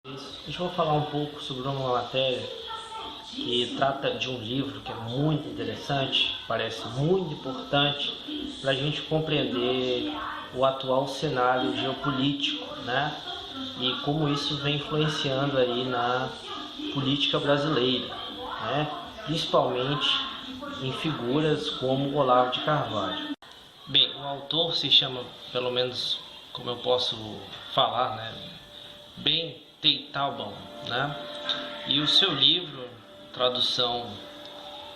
Hoje eu vou falar um pouco sobre uma matéria que trata de um livro que é muito interessante, parece muito importante para a gente compreender o atual cenário geopolítico, né? E como isso vem influenciando aí na política brasileira, né? Principalmente em figuras como Olavo de Carvalho. Bem, o autor se chama, pelo menos como eu posso falar, né? Ben Teitelbaum, né? E o seu livro, tradução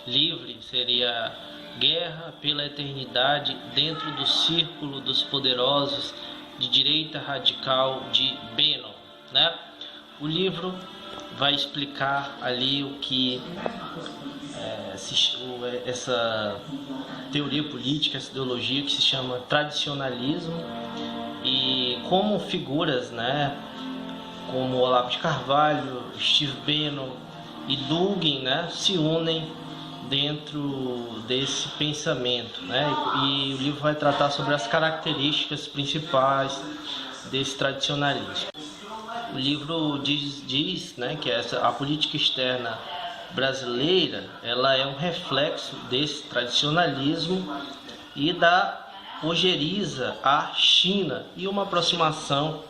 livre, seria Guerra pela Eternidade dentro do Círculo dos Poderosos de Direita Radical de Bannon, né? O livro vai explicar ali o que essa teoria política, essa ideologia que se chama tradicionalismo e como figuras, né, como Olavo de Carvalho, Steve Bannon e Dugin, né, se unem dentro desse pensamento, né? E o livro vai tratar sobre as características principais desse tradicionalismo. O livro diz, né, que a política externa brasileira ela é um reflexo desse tradicionalismo e da ojeriza à China e uma aproximação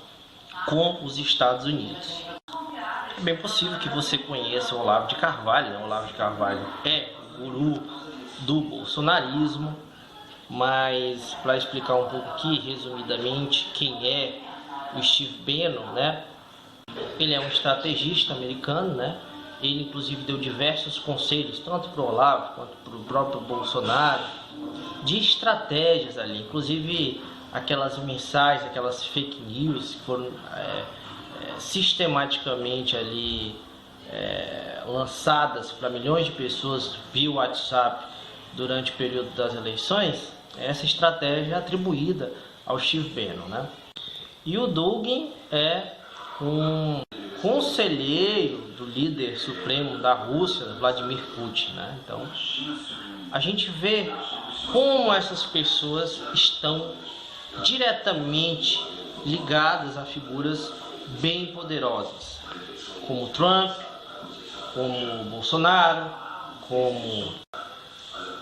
com os Estados Unidos. É bem possível que você conheça o Olavo de Carvalho, né? O Olavo de Carvalho é o guru do bolsonarismo, mas para explicar um pouco aqui, resumidamente, quem é o Steve Bannon, né? Ele é um estrategista americano, né? Ele inclusive deu diversos conselhos, tanto para o Olavo quanto para o próprio Bolsonaro, de estratégias ali, inclusive aquelas mensagens, aquelas fake news que foram sistematicamente ali lançadas para milhões de pessoas via WhatsApp durante o período das eleições. Essa estratégia é atribuída ao Steve Bannon, né? E o Dugin é um conselheiro do líder supremo da Rússia, Vladimir Putin, né? Então, a gente vê como essas pessoas estão diretamente ligadas a figuras bem poderosas, como Trump, como Bolsonaro, como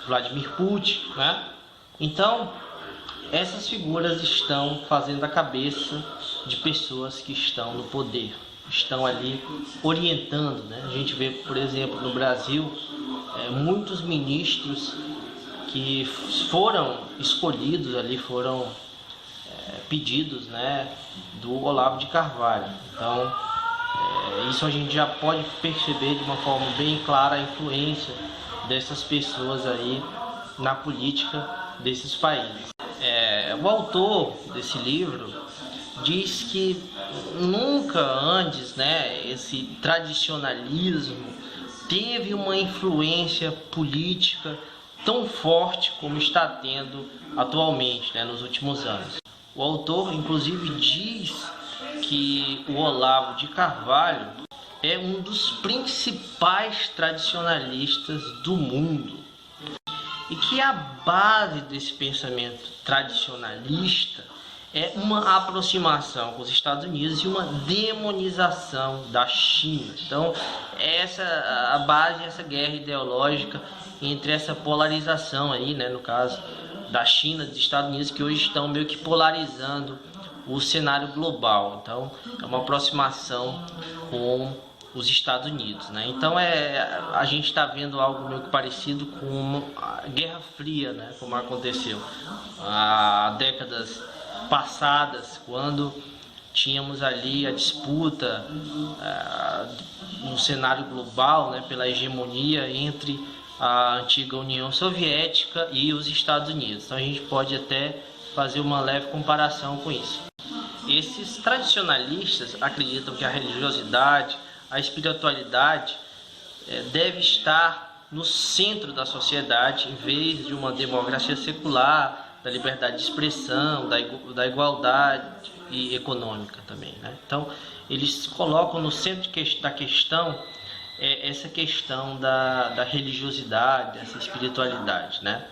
Vladimir Putin, né? Então, essas figuras estão fazendo a cabeça de pessoas que estão no poder, estão ali orientando, né? A gente vê, por exemplo, no Brasil, muitos ministros que foram escolhidos ali, foram pedidos, né, do Olavo de Carvalho. Então, isso a gente já pode perceber de uma forma bem clara a influência dessas pessoas aí na política desses países. O autor desse livro diz que nunca antes, né, esse tradicionalismo teve uma influência política tão forte como está tendo atualmente, né, nos últimos anos. O autor, inclusive, diz que o Olavo de Carvalho é um dos principais tradicionalistas do mundo e que a base desse pensamento tradicionalista é uma aproximação com os Estados Unidos e uma demonização da China. Então, essa a base, essa guerra ideológica entre essa polarização aí, né, no caso da China e dos Estados Unidos, que hoje estão meio que polarizando o cenário global. Então, é uma aproximação com os Estados Unidos, né? Então, a gente está vendo algo meio que parecido com a Guerra Fria, né, como aconteceu há décadas passadas, quando tínhamos ali a disputa no cenário global, né, pela hegemonia entre a antiga União Soviética e os Estados Unidos. Então a gente pode até fazer uma leve comparação com isso. Esses tradicionalistas acreditam que a religiosidade, a espiritualidade deve estar no centro da sociedade, em vez de uma democracia secular, da liberdade de expressão, da igualdade e econômica também, né? Então, eles colocam no centro da questão essa questão da religiosidade, dessa espiritualidade, né?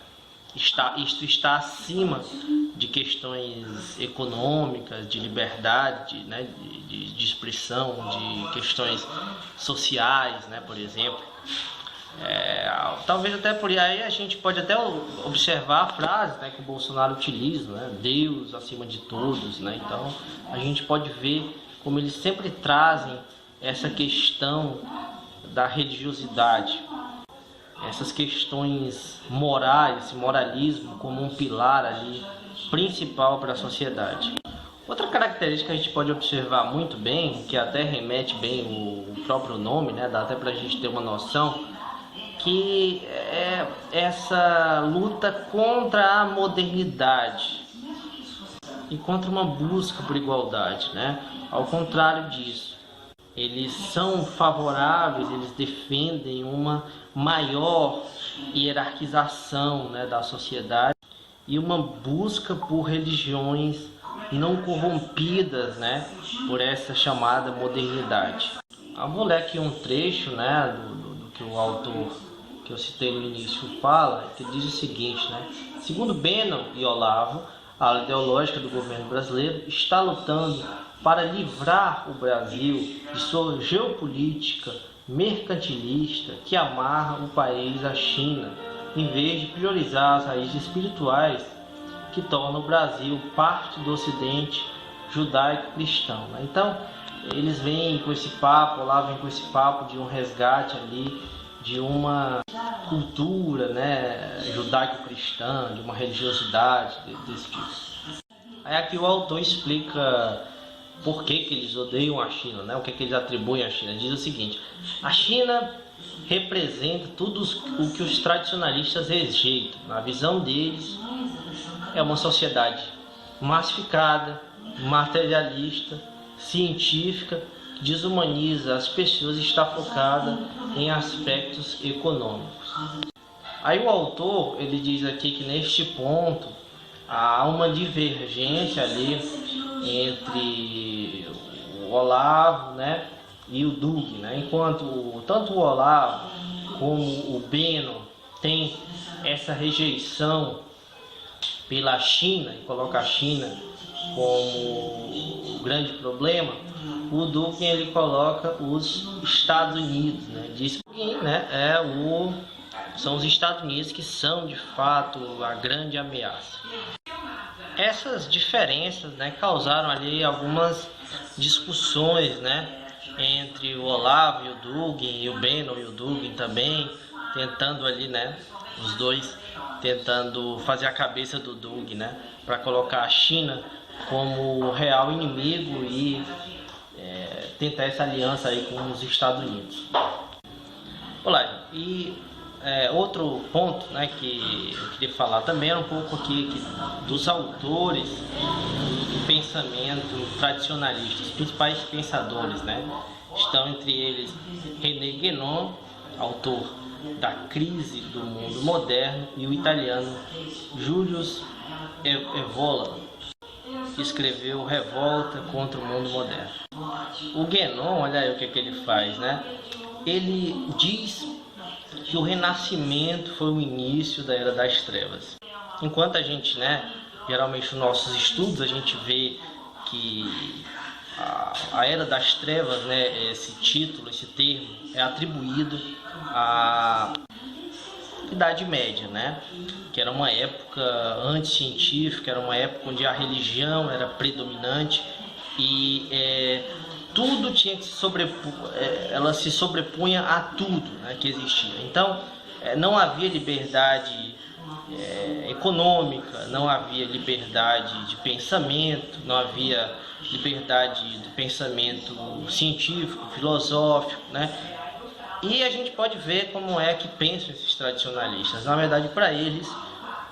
Isto está acima de questões econômicas, de liberdade, né, de expressão, de questões sociais, né, por exemplo. Talvez até por aí a gente pode até observar a frase, né, que o Bolsonaro utiliza, né, Deus acima de todos, né? Então a gente pode ver como eles sempre trazem essa questão da religiosidade, essas questões morais, esse moralismo como um pilar ali principal para a sociedade. Outra característica que a gente pode observar muito bem, que até remete bem o próprio nome, né, dá até para a gente ter uma noção, que é essa luta contra a modernidade e contra uma busca por igualdade, né? Ao contrário disso, eles são favoráveis, eles defendem uma maior hierarquização, né, da sociedade e uma busca por religiões não corrompidas, né, por essa chamada modernidade. Eu vou ler aqui um trecho, né, do que o autor que eu citei no início fala, que diz o seguinte, né? Segundo Bannon e Olavo, a ala ideológica do governo brasileiro está lutando para livrar o Brasil de sua geopolítica mercantilista que amarra o país à China, em vez de priorizar as raízes espirituais que tornam o Brasil parte do Ocidente judaico-cristão, né? Então, eles vêm com esse papo, lá vem com esse papo de um resgate ali de uma cultura, né, judaico-cristã, de uma religiosidade desse tipo. Aí aqui o autor explica por que eles odeiam a China, né, o que eles atribuem à China. Diz o seguinte: a China representa tudo o que os tradicionalistas rejeitam. Na visão deles, é uma sociedade massificada, materialista, científica, desumaniza as pessoas e está focada em aspectos econômicos. Aí o autor ele diz aqui que neste ponto há uma divergência ali entre o Olavo, né, e o Dugin, né? Enquanto tanto o Olavo como o Bannon tem essa rejeição pela China e coloca a China como o grande problema, o Dugin ele coloca os Estados Unidos, né? Diz que, né, são os Estados Unidos que são de fato a grande ameaça. Essas diferenças, né, causaram ali algumas discussões, né, entre o Olavo e o Dugin, e o Bannon e o Dugin também, tentando ali, né, os dois tentando fazer a cabeça do Dugin, né, para colocar a China como o real inimigo e tentar essa aliança aí com os Estados Unidos. Olá, e outro ponto, né, que eu queria falar também era um pouco aqui dos autores do pensamento tradicionalista, os principais pensadores, né? Estão entre eles René Guénon, autor da Crise do Mundo Moderno, e o italiano Julius Evola, que escreveu Revolta contra o Mundo Moderno. O Guénon, olha aí o que ele faz, né? Ele diz que o Renascimento foi o início da Era das Trevas. Enquanto a gente, né, geralmente nos nossos estudos, a gente vê que a Era das Trevas, né, esse título, esse termo, é atribuído à Idade Média, né, que era uma época anticientífica, era uma época onde a religião era predominante e tudo tinha que se sobrepor, ela se sobrepunha a tudo, né, que existia. Então, não havia liberdade econômica, não havia liberdade de pensamento, não havia liberdade de pensamento científico, filosófico, né? E a gente pode ver como é que pensam esses tradicionalistas. Na verdade, para eles,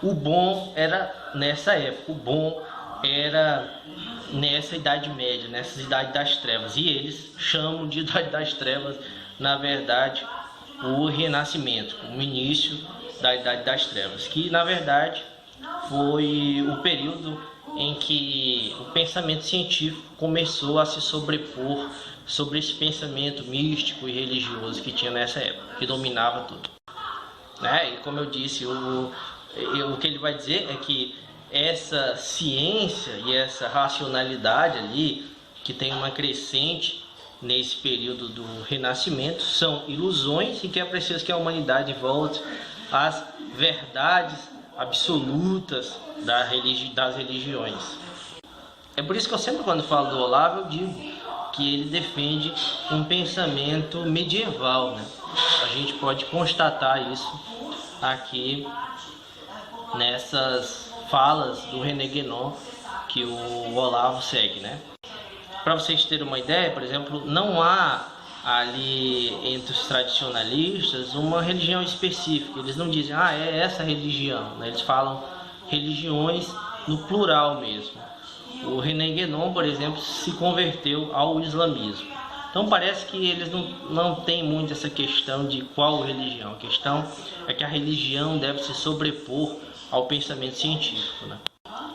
o bom era nessa época, o bom era nessa Idade Média, nessa Idade das Trevas. E eles chamam de Idade das Trevas, na verdade, o Renascimento, o início da Idade das Trevas, que na verdade foi o período em que o pensamento científico começou a se sobrepor sobre esse pensamento místico e religioso que tinha nessa época, que dominava tudo, né? E como eu disse, o que ele vai dizer é que essa ciência e essa racionalidade ali, que tem uma crescente nesse período do Renascimento, são ilusões e que é preciso que a humanidade volte às verdades absolutas das religiões. É por isso que eu sempre, quando falo do Olavo, eu digo que ele defende um pensamento medieval, né? A gente pode constatar isso aqui nessas falas do René Guénon que o Olavo segue, né? Para vocês terem uma ideia, por exemplo, não há ali entre os tradicionalistas uma religião específica. Eles não dizem, é essa religião, né? Eles falam religiões no plural mesmo. O René Guénon, por exemplo, se converteu ao islamismo. Então parece que eles não têm muito essa questão de qual religião. A questão é que a religião deve se sobrepor ao pensamento científico, né?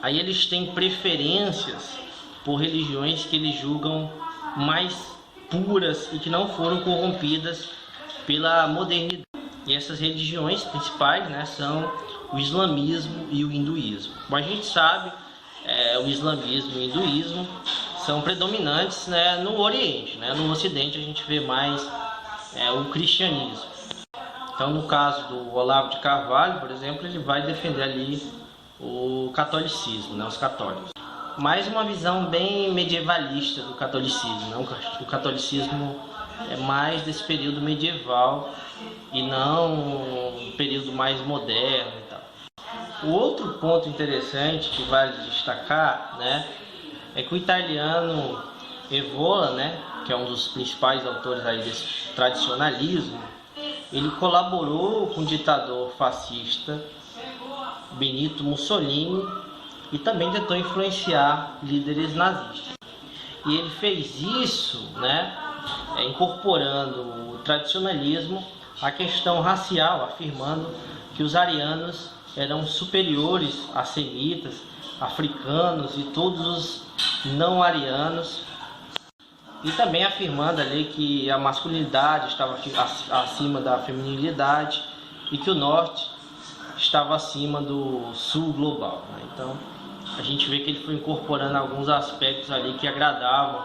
Aí eles têm preferências por religiões que eles julgam mais puras e que não foram corrompidas pela modernidade. E essas religiões principais, né, são o islamismo e o hinduísmo. Como a gente sabe, o islamismo e o hinduísmo são predominantes, né, no Oriente, né? No Ocidente a gente vê mais o cristianismo. Então, no caso do Olavo de Carvalho, por exemplo, ele vai defender ali o catolicismo, né, os católicos. Mais uma visão bem medievalista do catolicismo, né? O catolicismo é mais desse período medieval e não um período mais moderno e tal. O outro ponto interessante que vale destacar, né, é que o italiano Evola, né, que é um dos principais autores aí desse tradicionalismo, ele colaborou com o ditador fascista Benito Mussolini e também tentou influenciar líderes nazistas. E ele fez isso, né, incorporando o tradicionalismo à questão racial, afirmando que os arianos eram superiores a semitas, africanos e todos os não arianos, e também afirmando ali que a masculinidade estava acima da feminilidade e que o norte estava acima do sul global, né? Então a gente vê que ele foi incorporando alguns aspectos ali que agradavam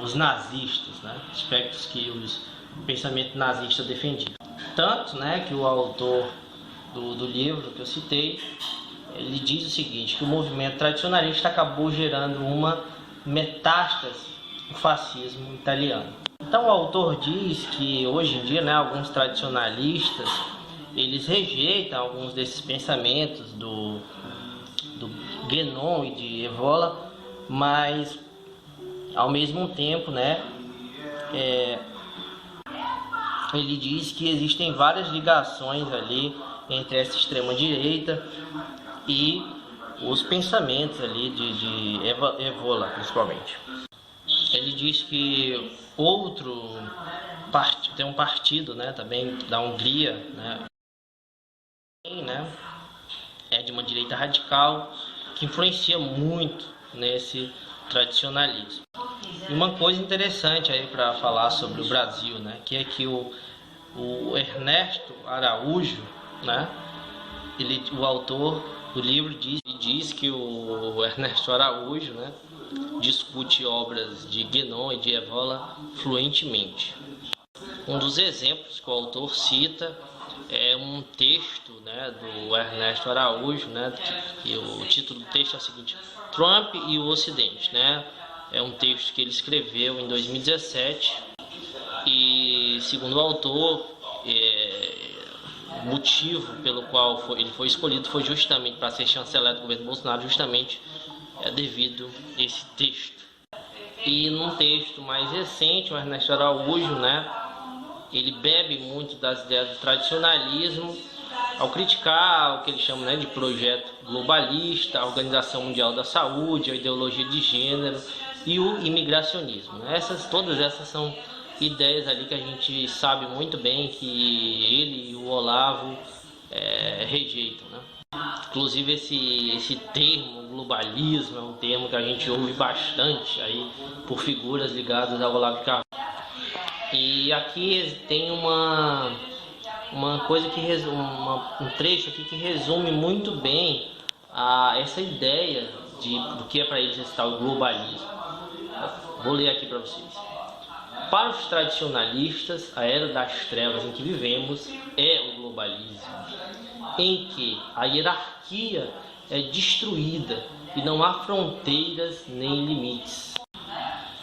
os nazistas, né? Aspectos que o pensamento nazista defendia. Tanto, né, que o autor do livro que eu citei, ele diz o seguinte, que o movimento tradicionalista acabou gerando uma metástase do fascismo italiano. Então o autor diz que hoje em dia, né, alguns tradicionalistas eles rejeitam alguns desses pensamentos do Guénon e de Evola, mas ao mesmo tempo, né, ele diz que existem várias ligações ali entre essa extrema direita e os pensamentos ali de Evola, principalmente. Ele diz que tem um partido, né, também da Hungria, né, é de uma direita radical que influencia muito nesse tradicionalismo. E uma coisa interessante aí para falar sobre o Brasil, né, que é que o Ernesto Araújo, né, o autor do livro diz que o Ernesto Araújo, né, discute obras de Guénon e de Evola fluentemente. Um dos exemplos que o autor cita é um texto, né, do Ernesto Araújo, né, que o título do texto é o seguinte: Trump e o Ocidente, né? É um texto que ele escreveu em 2017 e, segundo o autor, o motivo pelo qual ele foi escolhido foi justamente para ser chanceler do governo Bolsonaro, justamente devido a esse texto. E num texto mais recente, o Ernesto Araújo, né, ele bebe muito das ideias do tradicionalismo ao criticar o que ele chama, né, de projeto globalista, a Organização Mundial da Saúde, a ideologia de gênero e o imigracionismo, né? Todas essas são ideias ali que a gente sabe muito bem que ele e o Olavo rejeitam, né? Inclusive esse termo globalismo é um termo que a gente ouve bastante aí por figuras ligadas ao Olavo de Carvalho. E aqui tem uma uma coisa que um trecho aqui que resume muito bem essa ideia do que é para eles esse tal globalismo. Vou ler aqui para vocês. Para os tradicionalistas, a era das trevas em que vivemos é o globalismo, em que a hierarquia é destruída e não há fronteiras nem limites.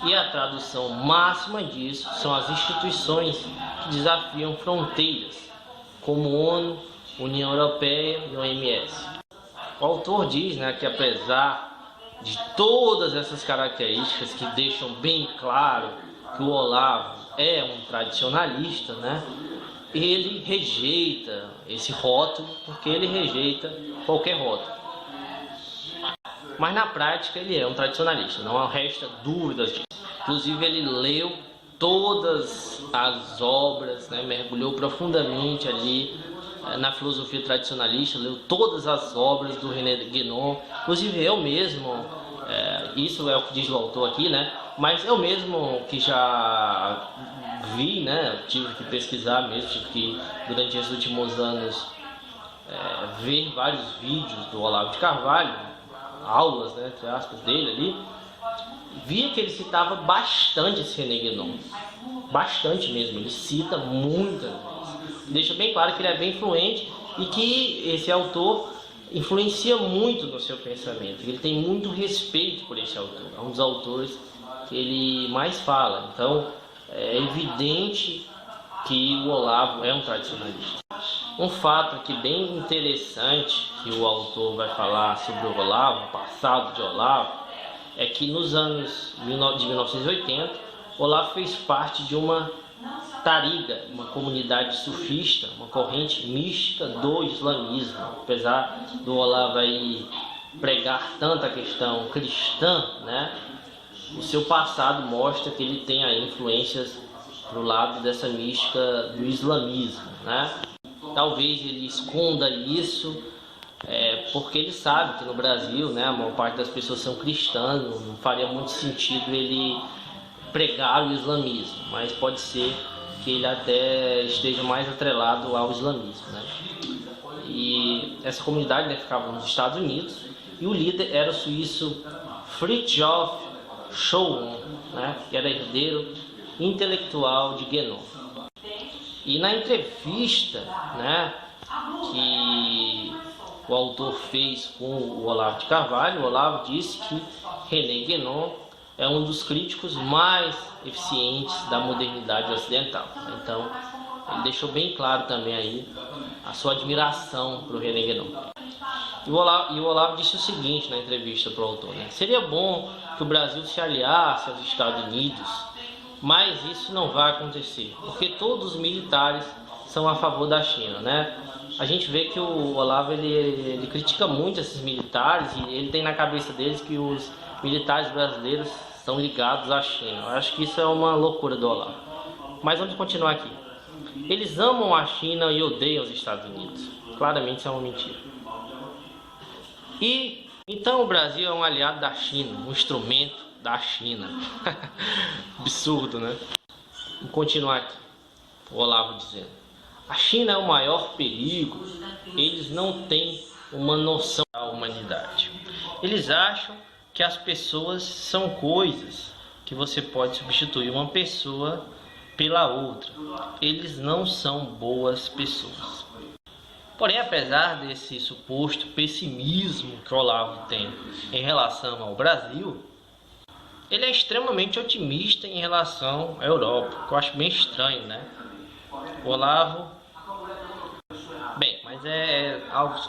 E a tradução máxima disso são as instituições que desafiam fronteiras, como ONU, União Europeia e OMS. O autor diz, né, que apesar de todas essas características que deixam bem claro que o Olavo é um tradicionalista, né, ele rejeita esse rótulo porque ele rejeita qualquer rótulo. Mas na prática ele é um tradicionalista, não resta dúvidas disso. Inclusive ele leu todas as obras, né, mergulhou profundamente ali na filosofia tradicionalista, leu todas as obras do René Guénon. Inclusive eu mesmo, isso é o que diz o autor aqui, né, mas eu mesmo que já vi, né, tive que pesquisar mesmo, tive que durante esses últimos anos ver vários vídeos do Olavo de Carvalho, aulas, né, entre aspas, dele ali, via que ele citava bastante esse René Guénon, bastante mesmo, ele cita muitas vezes, deixa bem claro que ele é bem influente e que esse autor influencia muito no seu pensamento, ele tem muito respeito por esse autor, é um dos autores que ele mais fala. Então é evidente que o Olavo é um tradicionalista. Um fato aqui bem interessante que o autor vai falar sobre o Olavo, o passado de Olavo, é que nos anos de 1980, Olavo fez parte de uma tariga, uma comunidade sufista, uma corrente mística do islamismo. Apesar do Olavo aí pregar tanto a questão cristã, né, o seu passado mostra que ele tem aí influências para o lado dessa mística do islamismo, né? Talvez ele esconda isso, porque ele sabe que no Brasil, né, a maior parte das pessoas são cristãs, não faria muito sentido ele pregar o islamismo, mas pode ser que ele até esteja mais atrelado ao islamismo, né? E essa comunidade, né, ficava nos Estados Unidos e o líder era o suíço Fridtjof Schumann, né, que era herdeiro intelectual de Guénon. E na entrevista, né, que o autor fez com o Olavo de Carvalho, o Olavo disse que René Guénon é um dos críticos mais eficientes da modernidade ocidental. Então, ele deixou bem claro também aí a sua admiração para o René Guénon. E o Olavo disse o seguinte na entrevista para o autor, né? Seria bom que o Brasil se aliasse aos Estados Unidos, mas isso não vai acontecer, porque todos os militares são a favor da China, né? A gente vê que o Olavo ele critica muito esses militares e ele tem na cabeça deles que os militares brasileiros estão ligados à China. Eu acho que isso é uma loucura do Olavo. Mas vamos continuar aqui. Eles amam a China e odeiam os Estados Unidos. Claramente isso é uma mentira. E então o Brasil é um aliado da China, um instrumento da China. Absurdo, né? Vamos continuar aqui. O Olavo dizendo: a China é o maior perigo. Eles não têm uma noção da humanidade. Eles acham que as pessoas são coisas, que você pode substituir uma pessoa pela outra. Eles não são boas pessoas. Porém, apesar desse suposto pessimismo que o Olavo tem em relação ao Brasil, ele é extremamente otimista em relação à Europa, que eu acho bem estranho, né? O Olavo... Bem, mas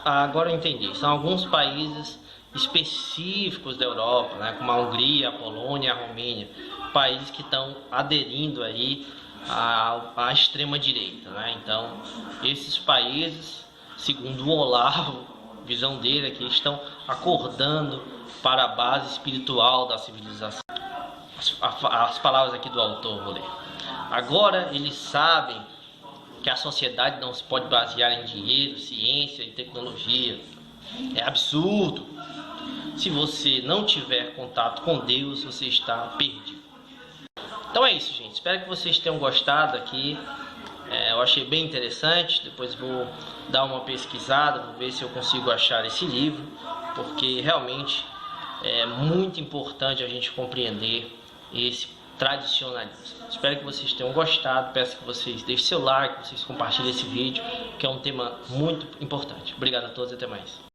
agora eu entendi. São alguns países específicos da Europa, né? Como a Hungria, a Polônia, a Romênia, países que estão aderindo aí à extrema direita, né? Então, esses países, segundo o Olavo, visão dele aqui, estão acordando para a base espiritual da civilização. As palavras aqui do autor, vou ler. Agora eles sabem que a sociedade não se pode basear em dinheiro, ciência e tecnologia. É absurdo. Se você não tiver contato com Deus, você está perdido. Então é isso, gente. Espero que vocês tenham gostado aqui Eu achei bem interessante, depois vou dar uma pesquisada, vou ver se eu consigo achar esse livro, porque realmente é muito importante a gente compreender esse tradicionalismo. Espero que vocês tenham gostado, peço que vocês deixem seu like, que vocês compartilhem esse vídeo, que é um tema muito importante. Obrigado a todos e até mais.